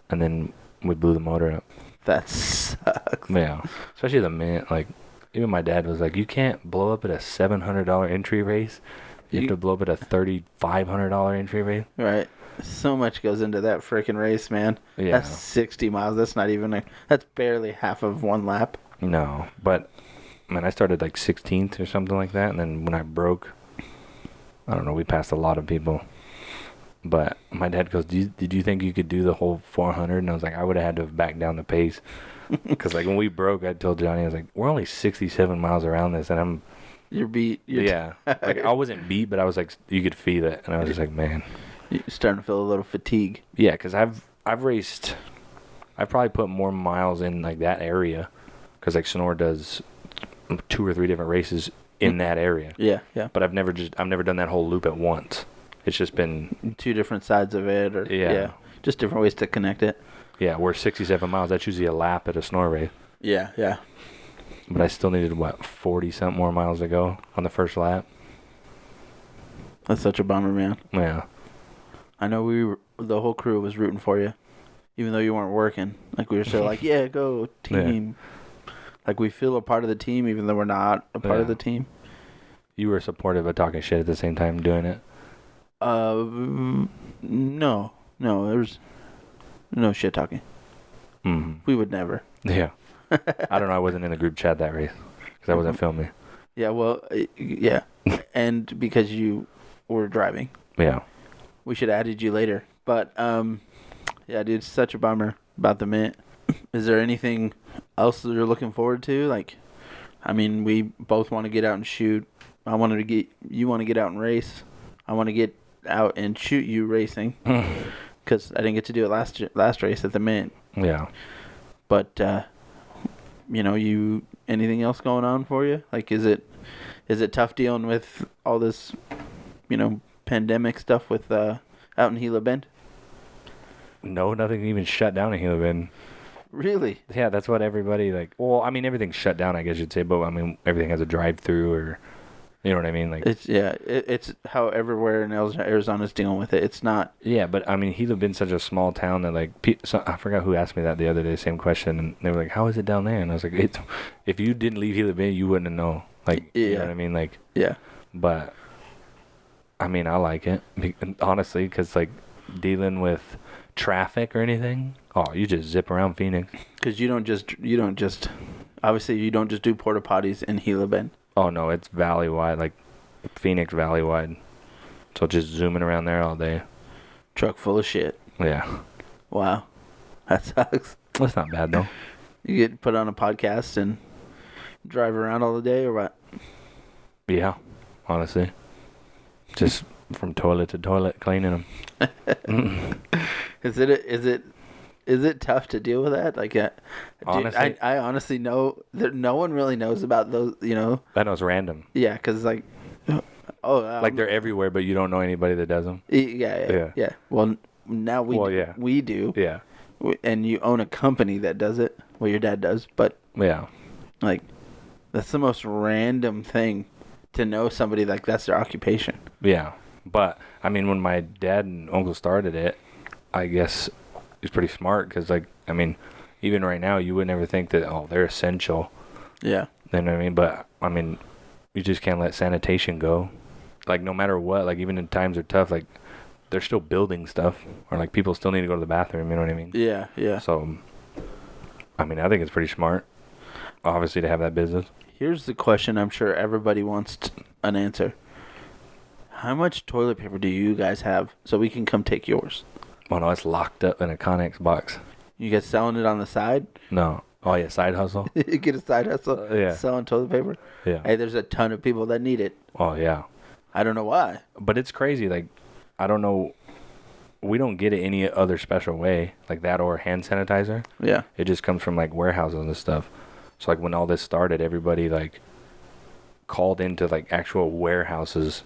Speaker 2: And then we blew the motor up.
Speaker 1: That sucks.
Speaker 2: Yeah. Especially the Mint. Like, even my dad was like, you can't blow up at a $700 entry race. You have to blow up at a $3,500 entry race.
Speaker 1: Right. So much goes into that freaking race, man.
Speaker 2: Yeah.
Speaker 1: That's 60 miles. That's not even that's barely half of one lap.
Speaker 2: No, but man, I started like 16th or something like that, and then when I broke, I don't know, we passed a lot of people. But my dad goes, did you think you could do the whole 400? And I was like, I would have had to have backed down the pace. Because, like, when we broke, I told Johnny, I was like, we're only 67 miles around this, and I'm...
Speaker 1: You're beat.
Speaker 2: Yeah. Like, I wasn't beat, but I was like, you could feel it. And I was just like, man.
Speaker 1: You're starting to feel a little fatigue.
Speaker 2: Yeah, because I've raced... I've probably put more miles in, like, that area. Because, like, Sonora does 2 or 3 different races in that area.
Speaker 1: Yeah, yeah.
Speaker 2: But I've never done that whole loop at once. It's just been...
Speaker 1: 2 different sides of it. Or yeah. Just different ways to connect it.
Speaker 2: Yeah, we're 67 miles. That's usually a lap at a Sonora race.
Speaker 1: Yeah, yeah.
Speaker 2: But I still needed, 40-something more miles to go on the first lap.
Speaker 1: That's such a bummer, man.
Speaker 2: Yeah.
Speaker 1: I know the whole crew was rooting for you, even though you weren't working. Like, we were still like, yeah, go, team. Yeah. Like, we feel a part of the team, even though we're not a part of the team.
Speaker 2: You were supportive of talking shit at the same time doing it?
Speaker 1: No. There was no shit talking.
Speaker 2: Mm-hmm.
Speaker 1: We would never.
Speaker 2: Yeah. I don't know. I wasn't in the group chat that race because I wasn't filming.
Speaker 1: Yeah, well, yeah. And because you were driving.
Speaker 2: Yeah.
Speaker 1: We should have added you later. But, yeah, dude, it's such a bummer about the Mint. Is there anything else that you're looking forward to? Like, I mean, we both want to get out and shoot. You want to get out and race. I want to get out and shoot you racing. Because I didn't get to do it last race at the Mint.
Speaker 2: Yeah.
Speaker 1: But, anything else going on for you? Like, is it tough dealing with all this, pandemic stuff with out in Gila Bend?
Speaker 2: No, nothing even shut down in Gila Bend.
Speaker 1: Really?
Speaker 2: Yeah, that's what everybody everything's shut down, I guess you'd say, but I mean, everything has a drive-through or, you know what I mean? Like,
Speaker 1: it's how everywhere in Arizona's dealing with it. It's not.
Speaker 2: Yeah, but I mean, Gila Bend's such a small town that I forgot who asked me that the other day, same question, and they were like, "How is it down there?" And I was like, if you didn't leave Gila Bend, you wouldn't know. Like, you know what I mean? Like,
Speaker 1: yeah.
Speaker 2: But I mean, I like it honestly, because like dealing with traffic or anything, you just zip around Phoenix.
Speaker 1: Because you don't just obviously you don't just do porta potties in Gila Bend.
Speaker 2: Oh no, it's valley wide, like Phoenix valley wide. So just zooming around there all day.
Speaker 1: Truck full of shit.
Speaker 2: Yeah.
Speaker 1: Wow, that sucks.
Speaker 2: That's not bad though.
Speaker 1: You get put on a podcast and drive around all the day, or what?
Speaker 2: Yeah, honestly, just from toilet to toilet cleaning them.
Speaker 1: Is it tough to deal with that? Like, honestly, I honestly know that no one really knows about those.
Speaker 2: That was random.
Speaker 1: Yeah, because like,
Speaker 2: like they're everywhere, but you don't know anybody that does them.
Speaker 1: Yeah. Well, now we do.
Speaker 2: Yeah.
Speaker 1: And you own a company that does it. Well, your dad does, but
Speaker 2: yeah,
Speaker 1: like, that's the most random thing to know somebody like that's their occupation.
Speaker 2: Yeah, but I mean, when my dad and uncle started it, I guess it's pretty smart because, like, I mean, even right now, you would never think that they're essential.
Speaker 1: Yeah.
Speaker 2: You know what I mean? But I mean, you just can't let sanitation go. Like, no matter what, like, even in times are tough, like, they're still building stuff, or like people still need to go to the bathroom. You know what I mean?
Speaker 1: Yeah, yeah.
Speaker 2: So, I mean, I think it's pretty smart, obviously, to have that business.
Speaker 1: Here's the question I'm sure everybody wants an answer. How much toilet paper do you guys have so we can come take yours?
Speaker 2: Oh, no, it's locked up in a Connex box.
Speaker 1: You guys selling it on the side?
Speaker 2: No. Oh, yeah, side hustle?
Speaker 1: You get a side hustle?
Speaker 2: Yeah.
Speaker 1: Selling toilet paper?
Speaker 2: Yeah.
Speaker 1: Hey, there's a ton of people that need it.
Speaker 2: Oh, yeah.
Speaker 1: I don't know why.
Speaker 2: But it's crazy. Like, I don't know. We don't get it any other special way, like that or hand sanitizer.
Speaker 1: Yeah.
Speaker 2: It just comes from, like, warehouses and stuff. So, like, when all this started, everybody, like, called into, like, actual warehouses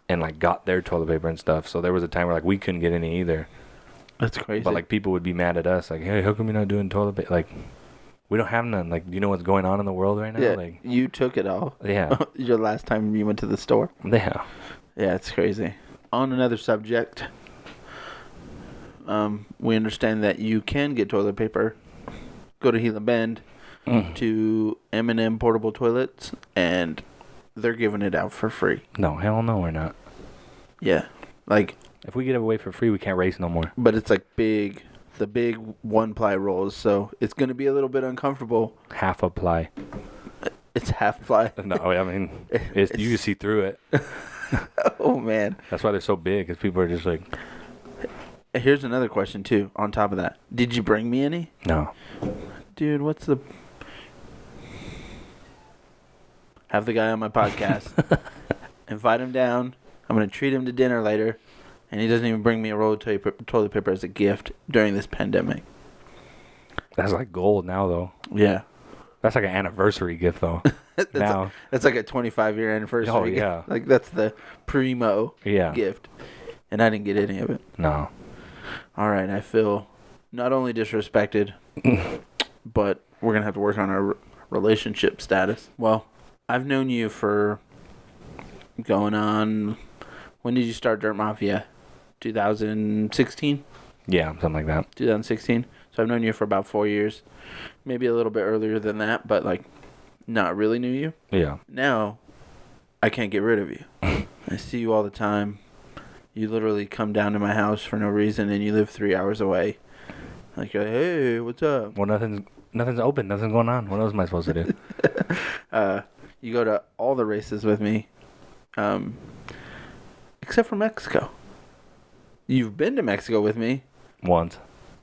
Speaker 2: and, like, got their toilet paper and stuff. So there was a time where, like, we couldn't get any either.
Speaker 1: That's crazy.
Speaker 2: But, like, people would be mad at us. Like, hey, how come you're not doing toilet paper? Like, we don't have none. Like, do you know what's going on in the world right now?
Speaker 1: Yeah,
Speaker 2: like,
Speaker 1: you took it all.
Speaker 2: Yeah.
Speaker 1: Your last time you went to the store?
Speaker 2: Yeah.
Speaker 1: Yeah, it's crazy. On another subject, we understand that you can get toilet paper. Go to Gila Bend to M&M portable toilets, and they're giving it out for free.
Speaker 2: No, hell no, we're not.
Speaker 1: Yeah. Like,
Speaker 2: if we get it away for free, we can't race no more.
Speaker 1: But it's like the big one-ply rolls, so it's going to be a little bit uncomfortable.
Speaker 2: Half a ply.
Speaker 1: It's half ply.
Speaker 2: No, I mean, you can see through it.
Speaker 1: Oh, man.
Speaker 2: That's why they're so big, because people are just like...
Speaker 1: Here's another question too. On top of that, did you bring me any?
Speaker 2: No.
Speaker 1: Dude, what's the? Have the guy on my podcast. Invite him down. I'm gonna treat him to dinner later, and he doesn't even bring me a roll of toilet paper as a gift during this pandemic.
Speaker 2: That's like gold now, though.
Speaker 1: Yeah.
Speaker 2: That's like an anniversary gift, though.
Speaker 1: That's like a 25-year anniversary.
Speaker 2: Oh, yeah.
Speaker 1: Gift. Like, that's the primo gift. And I didn't get any of it.
Speaker 2: No.
Speaker 1: All right, I feel not only disrespected, but we're going to have to work on our relationship status. Well, I've known you for going on... When did you start Dirt Mafia? 2016?
Speaker 2: Yeah, something like that.
Speaker 1: 2016. So I've known you for about 4 years. Maybe a little bit earlier than that, but like not really knew you.
Speaker 2: Yeah.
Speaker 1: Now, I can't get rid of you. I see you all the time. You literally come down to my house for no reason, and you live 3 hours away. Like, hey, what's up?
Speaker 2: Well, nothing's open. Nothing's going on. What else am I supposed to do?
Speaker 1: You go to all the races with me, except for Mexico. You've been to Mexico with me.
Speaker 2: Once.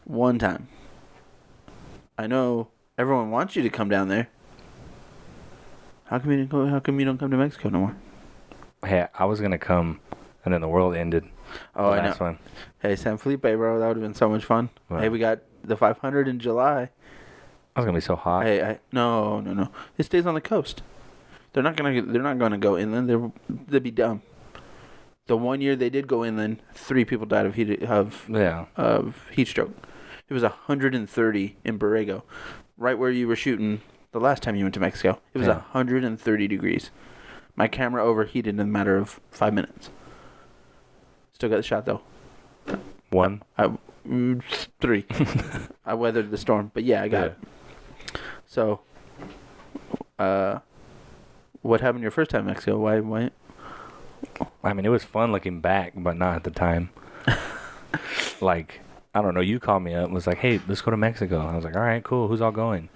Speaker 1: One time. I know everyone wants you to come down there. How come you don't come to Mexico no more?
Speaker 2: Hey, I was going to come, and then the world ended.
Speaker 1: Oh, I know.
Speaker 2: One.
Speaker 1: Hey, San Felipe, bro, that would have been so much fun.
Speaker 2: Wow.
Speaker 1: Hey, we got the 500 in July.
Speaker 2: I was going to be so hot.
Speaker 1: Hey, no. It stays on the coast. They're not gonna go inland. They'd be dumb. The 1 year they did go inland, 3 people died of heat stroke. It was 130 in Borrego, right where you were shooting the last time you went to Mexico. It was 130 degrees. My camera overheated in a matter of 5 minutes. Still got the shot though.
Speaker 2: 1?
Speaker 1: 3. I weathered the storm, but yeah, I got it. So, what happened your first time in Mexico? Why?
Speaker 2: I mean, it was fun looking back, but not at the time. Like, I don't know, you called me up and was like, hey, let's go to Mexico. I was like, all right, cool. Who's all going?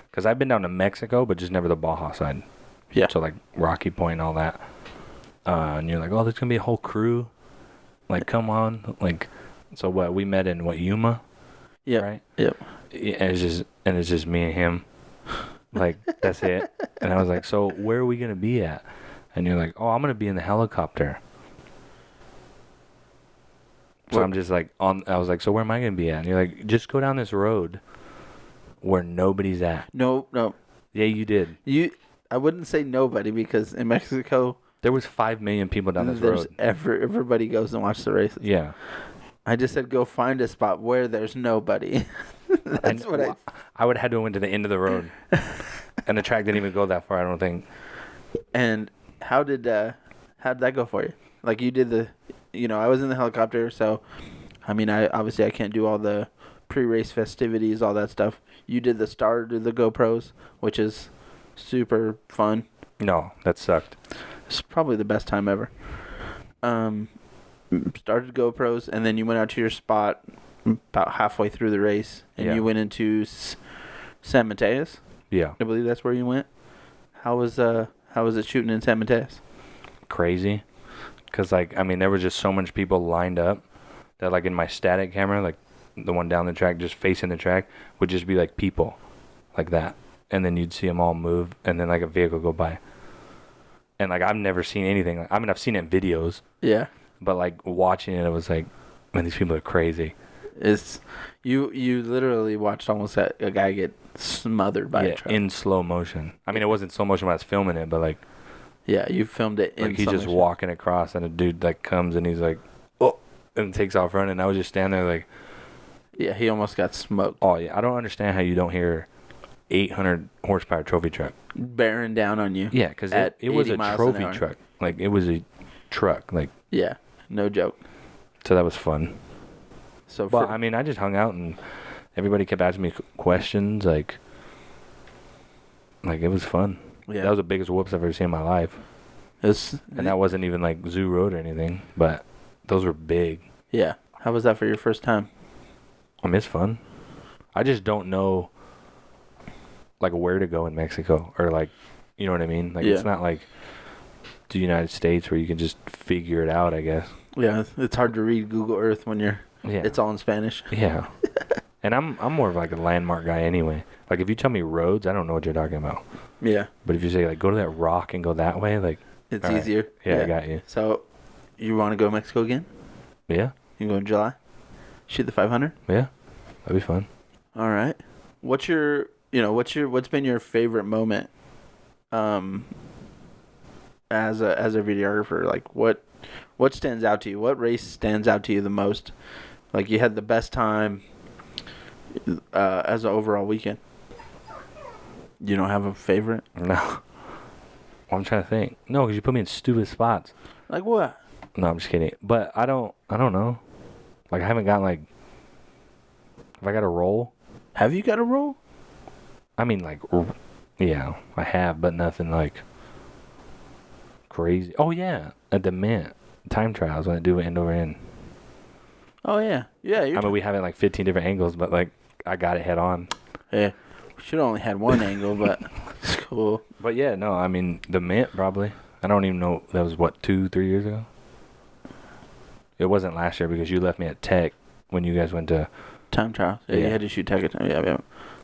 Speaker 2: Because I've been down to Mexico, but just never the Baja side.
Speaker 1: Yeah.
Speaker 2: So, like, Rocky Point and all that. And you're like, oh, there's going to be a whole crew. Like, come on. Like, so what? We met in, Yuma?
Speaker 1: Yeah.
Speaker 2: Right?
Speaker 1: Yep.
Speaker 2: And it's just me and him. Like, that's it. And I was like, so where are we going to be at? And you're like, oh, I'm going to be in the helicopter. So I'm just like, I was like, so where am I going to be at? And you're like, just go down this road where nobody's at.
Speaker 1: No.
Speaker 2: Yeah, you did.
Speaker 1: I wouldn't say nobody because in Mexico...
Speaker 2: There was 5 million people down this road.
Speaker 1: Everybody goes and watches the races.
Speaker 2: Yeah.
Speaker 1: I just said go find a spot where there's nobody. That's what
Speaker 2: I would have had to went to the end of the road. And the track didn't even go that far, I don't think.
Speaker 1: And how did that go for you? Like you did I was in the helicopter, so I mean, I can't do all the pre-race festivities, all that stuff. You did the start of the GoPros, which is super fun.
Speaker 2: No, that sucked.
Speaker 1: It's probably the best time ever. Started GoPros, and then you went out to your spot about halfway through the race, and you went into San Mateos.
Speaker 2: Yeah,
Speaker 1: I believe that's where you went. How was it shooting in San Mateos?
Speaker 2: Crazy, because there was just so much people lined up that like in my static camera, like the one down the track, just facing the track, would just be like people, like that, and then you'd see them all move, and then like a vehicle go by. And like I've never seen anything. I mean, I've seen it in videos. Yeah. But like watching it, it was like, man, these people are crazy.
Speaker 1: It's you literally watched almost a guy get smothered by a truck
Speaker 2: in slow motion. I mean, it wasn't slow motion when I was filming it, but like,
Speaker 1: yeah, you filmed it in
Speaker 2: like he's just walking across, and a dude like comes and he's like, oh, and takes off running. And I was just standing there like,
Speaker 1: yeah, he almost got smoked.
Speaker 2: Oh yeah, I don't understand how you don't hear 800 horsepower trophy truck
Speaker 1: bearing down on you.
Speaker 2: Yeah, because it was a trophy truck. Like it was a truck. Like
Speaker 1: yeah, no joke.
Speaker 2: So that was fun. So, but I mean, I just hung out and everybody kept asking me questions. Like it was fun. Yeah, that was the biggest whoops I've ever seen in my life. And that wasn't even like Zoo Road or anything, but those were big.
Speaker 1: Yeah. How was that for your first time?
Speaker 2: I mean, it's fun. I just don't know like where to go in Mexico, or like, you know what I mean? Like it's not like the United States where you can just figure it out, I guess.
Speaker 1: Yeah, it's hard to read Google Earth when you're
Speaker 2: Yeah.
Speaker 1: It's all in Spanish.
Speaker 2: Yeah. And I'm more of like a landmark guy anyway. Like if you tell me roads, I don't know what you're talking about.
Speaker 1: Yeah.
Speaker 2: But if you say like go to that rock and go that way, like
Speaker 1: It's
Speaker 2: all right.
Speaker 1: easier.
Speaker 2: Yeah, I got you.
Speaker 1: So, you want to go to Mexico again?
Speaker 2: Yeah.
Speaker 1: You can go in July? Shoot the 500?
Speaker 2: Yeah. That'd be fun.
Speaker 1: All right. What's been your favorite moment as a videographer? Like what stands out to you? What race stands out to you the most? Like you had the best time as an overall weekend. You don't have a favorite?
Speaker 2: No. Well, I'm trying to think. No, because you put me in stupid spots.
Speaker 1: Like what?
Speaker 2: No, I'm just kidding. But I don't know. Like I haven't gotten like, if I got a roll.
Speaker 1: Have you got a roll?
Speaker 2: I mean like, yeah, I have, but nothing like crazy. Oh yeah, at the Mint time trials when I do end over end.
Speaker 1: Oh yeah, yeah.
Speaker 2: I mean we have it like 15 different angles, but like I got it head on.
Speaker 1: Yeah, we should have only had one angle, but it's cool.
Speaker 2: But yeah, no, I mean the Mint probably. I don't even know. That was what 2-3 years ago. It wasn't last year because you left me at Tech when you guys went to
Speaker 1: time trials. Yeah, you had to shoot Tech at time. Yeah.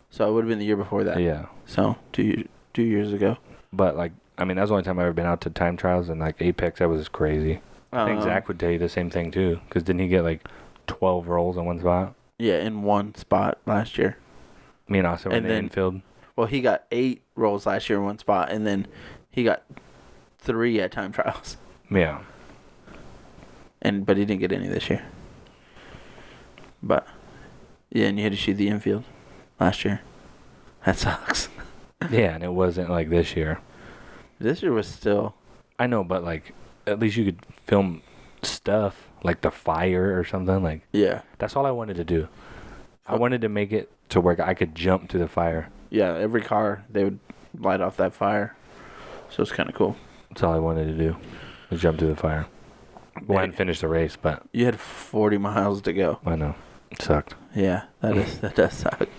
Speaker 1: So it would have been the year before that.
Speaker 2: Yeah.
Speaker 1: So 2 years ago.
Speaker 2: But like, I mean, that's the only time I've ever been out to time trials, and like Apex, that was crazy. I think Zach would tell you the same thing too, because didn't he get like 12 rolls in one spot?
Speaker 1: Yeah, in one spot last year.
Speaker 2: Me and Austin were in the infield.
Speaker 1: Well, he got 8 rolls last year in one spot, and then he got 3 at time trials.
Speaker 2: Yeah.
Speaker 1: But he didn't get any this year. But yeah, and you had to shoot the infield last year. That sucks.
Speaker 2: Yeah, and it wasn't like this year.
Speaker 1: This year was still.
Speaker 2: I know, but like at least you could film stuff like the fire or something. Like
Speaker 1: yeah,
Speaker 2: that's all I wanted to do. I wanted to make it to where I could jump to the fire.
Speaker 1: Yeah, every car they would light off that fire, so it's kind of cool.
Speaker 2: That's all I wanted to do, was jump to the fire. Well, I hadn't finished the race, but
Speaker 1: you had 40 miles to go.
Speaker 2: I know, it sucked.
Speaker 1: Yeah, that does suck.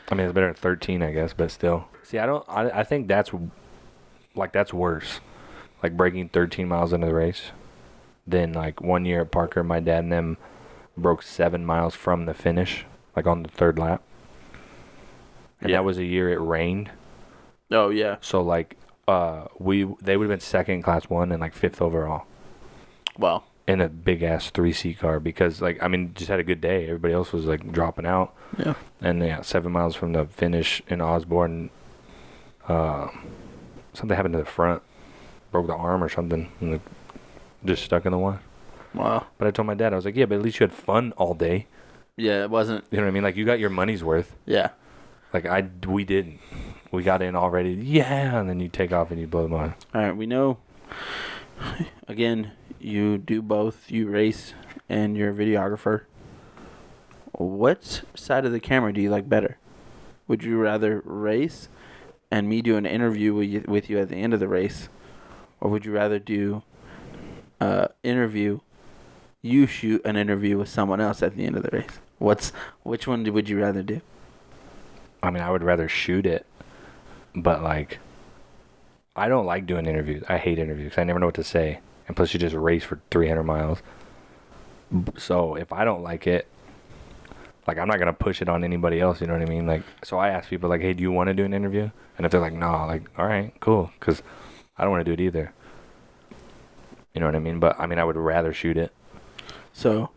Speaker 2: I mean, it's better than 13, I guess, but still. See, I think that's worse. Like breaking 13 miles into the race. Then like 1 year at Parker, my dad and them broke 7 miles from the finish, like on the 3rd lap. And that was a year it rained.
Speaker 1: Oh yeah.
Speaker 2: So like they would have been second in class 1 and like 5th overall.
Speaker 1: Wow.
Speaker 2: In a big ass 3-seat car because like I mean just had a good day. Everybody else was like dropping out.
Speaker 1: Yeah.
Speaker 2: And yeah, 7 miles from the finish in Osborne, something happened to the front, broke the arm or something, and just stuck in the water.
Speaker 1: Wow.
Speaker 2: But I told my dad, I was like, yeah, but at least you had fun all day.
Speaker 1: Yeah, it wasn't.
Speaker 2: You know what I mean? Like you got your money's worth.
Speaker 1: Yeah.
Speaker 2: Like we didn't. We got in already. Yeah, and then you take off and you blow them on.
Speaker 1: All right, we know. Again, you do both. You race and you're a videographer. What side of the camera do you like better? Would you rather race and me do an interview with you at the end of the race? Or would you rather do interview, you shoot an interview with someone else at the end of the race? Which one would you rather do?
Speaker 2: I mean, I would rather shoot it, but like, I don't like doing interviews. I hate interviews. I never know what to say. And plus, you just race for 300 miles. So if I don't like it, like, I'm not going to push it on anybody else, you know what I mean? Like, so I ask people, like, hey, do you want to do an interview? And if they're like, no, like, all right, cool, because I don't want to do it either. You know what I mean? But, I mean, I would rather shoot it.
Speaker 1: So,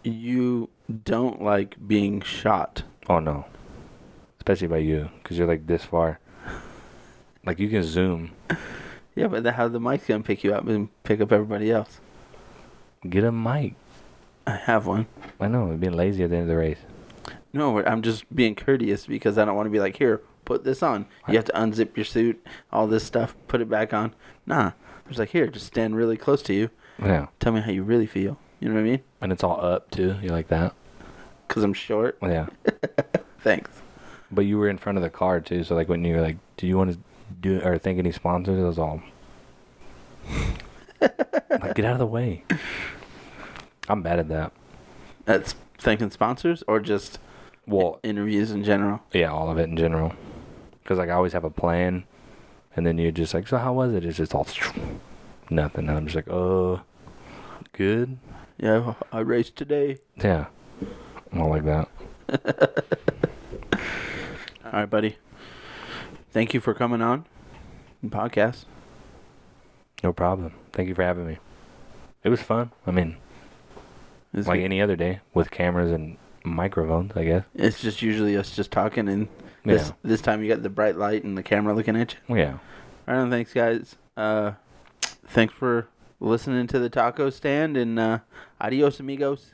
Speaker 1: you don't like being shot?
Speaker 2: Oh, no. Especially by you, because you're, like, this far. Like, you can zoom.
Speaker 1: Yeah, but how the mic's going to pick you up and pick up everybody else?
Speaker 2: Get a mic.
Speaker 1: I have one.
Speaker 2: I know, I'm being lazy at the end of the race.
Speaker 1: No, I'm just being courteous because I don't want to be like, here, put this on. You have to unzip your suit, all this stuff, put it back on. Nah. I was like, here, just stand really close to you.
Speaker 2: Yeah.
Speaker 1: Tell me how you really feel. You know what I mean?
Speaker 2: And it's all up, too. You like that?
Speaker 1: Because I'm short?
Speaker 2: Yeah.
Speaker 1: Thanks.
Speaker 2: But you were in front of the car, too. So, like, when you were like, do you want to do or think any sponsors? It was all... like, get out of the way. I'm bad at that.
Speaker 1: That's thanking sponsors or just interviews in general?
Speaker 2: Yeah, all of it in general. Because, like, I always have a plan. And then you're just like, so how was it? It's just all nothing. And I'm just like, good.
Speaker 1: Yeah, I raced today.
Speaker 2: Yeah. All like that.
Speaker 1: All right, buddy. Thank you for coming on the podcast.
Speaker 2: No problem. Thank you for having me. It was fun. I mean,
Speaker 1: It's
Speaker 2: like
Speaker 1: good.
Speaker 2: any other day with cameras and microphones, I guess.
Speaker 1: It's just usually us just talking, and
Speaker 2: Yeah.
Speaker 1: this time you got the bright light and the camera looking at you.
Speaker 2: Yeah.
Speaker 1: All right, thanks, guys. Thanks for listening to the taco stand, and adios, amigos.